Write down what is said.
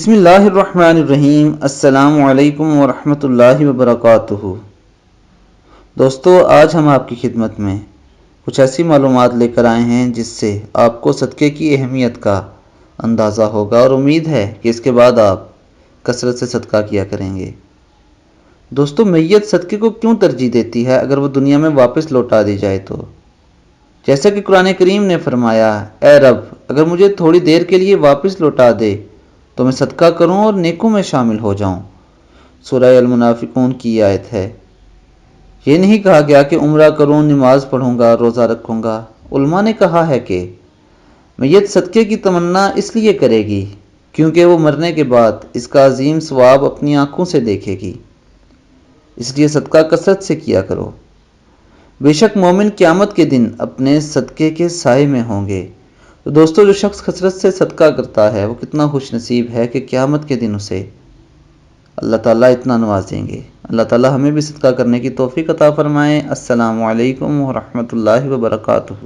بسم اللہ الرحمن الرحیم۔ السلام علیکم ورحمۃ اللہ وبرکاتہ۔ دوستو، آج ہم آپ کی خدمت میں کچھ ایسی معلومات لے کر آئے ہیں جس سے آپ کو صدقے کی اہمیت کا اندازہ ہوگا، اور امید ہے کہ اس کے بعد آپ کثرت سے صدقہ کیا کریں گے۔ دوستو، میت صدقے کو کیوں ترجیح دیتی ہے اگر وہ دنیا میں واپس لوٹا دی جائے تو؟ جیسا کہ قرآن کریم نے فرمایا، اے رب، اگر مجھے تھوڑی دیر کے لیے واپس لوٹا دے تو میں صدقہ کروں اور نیکوں میں شامل ہو جاؤں۔ سورہ المنافقون کی آیت ہے۔ یہ نہیں کہا گیا کہ عمرہ کروں، نماز پڑھوں گا، روزہ رکھوں گا۔ علماء نے کہا ہے کہ میت صدقے کی تمنا اس لیے کرے گی کیونکہ وہ مرنے کے بعد اس کا عظیم ثواب اپنی آنکھوں سے دیکھے گی، اس لیے صدقہ کثرت سے کیا کرو۔ بے شک مومن قیامت کے دن اپنے صدقے کے سائے میں ہوں گے۔ تو دوستو، جو شخص کثرت سے صدقہ کرتا ہے وہ کتنا خوش نصیب ہے کہ قیامت کے دن اسے اللہ تعالیٰ اتنا نوازیں گے۔ اللہ تعالیٰ ہمیں بھی صدقہ کرنے کی توفیق عطا فرمائے۔ السلام علیکم ورحمۃ اللہ وبرکاتہ۔